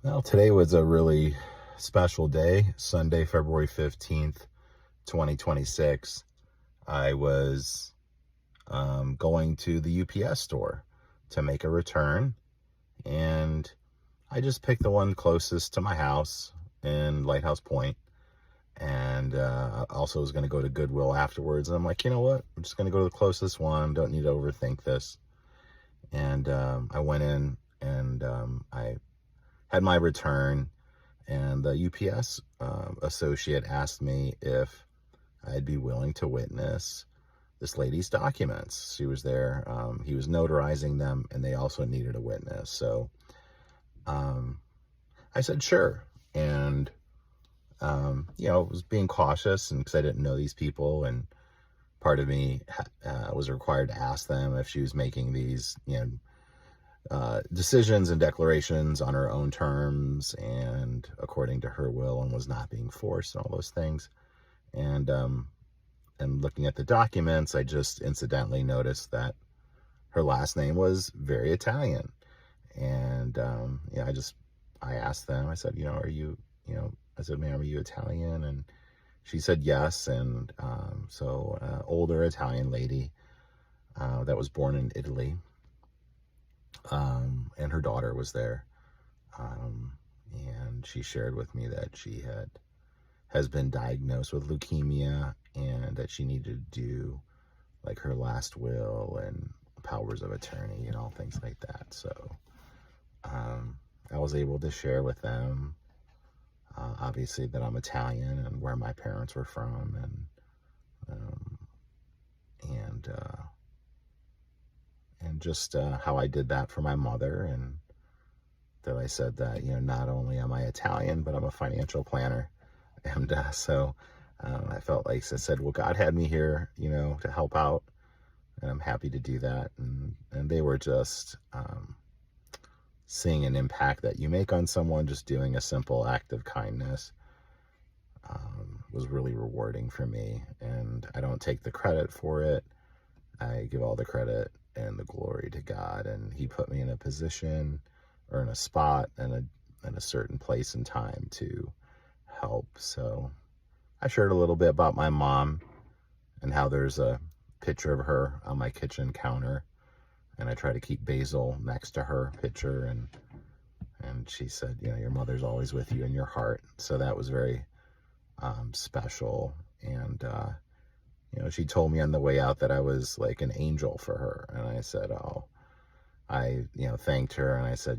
Well, today was a really special day, Sunday, February 15th, 2026. I was going to the UPS store to make a return, and I just picked the one closest to my house in Lighthouse Point, and also was going to go to Goodwill afterwards. And I'm like, you know what? I'm just going to go to the closest one. Don't need to overthink this. And I went in and I had my return, and the UPS associate asked me if I'd be willing to witness this lady's documents. She was there. He was notarizing them, and they also needed a witness. So um, I said, sure. And, was being cautious, and because I didn't know these people, and part of me was required to ask them if she was making these, decisions and declarations on her own terms and according to her will, and was not being forced, and all those things. And looking at the documents, I just incidentally noticed that her last name was very Italian. And I asked them. I said, are you, I said, ma'am, are you Italian? And she said yes. And older Italian lady that was born in Italy. And her daughter was there. And she shared with me that she has been diagnosed with leukemia, and that she needed to do like her last will and powers of attorney and all things like that. So I was able to share with them, obviously, that I'm Italian and where my parents were from, and just how I did that for my mother, and that I said that, not only am I Italian, but I'm a financial planner. And I felt like I said, well, God had me here, to help out, and I'm happy to do that. And they were just seeing an impact that you make on someone, just doing a simple act of kindness, was really rewarding for me. And I don't take the credit for it. I give all the credit and the glory to God. And He put me in a position or in a spot and in a certain place and time to help. So I shared a little bit about my mom and how there's a picture of her on my kitchen counter, and I try to keep basil next to her picture, and she said, your mother's always with you in your heart. So that was very special. And she told me on the way out that I was like an angel for her, and I said, oh, I thanked her, and I said,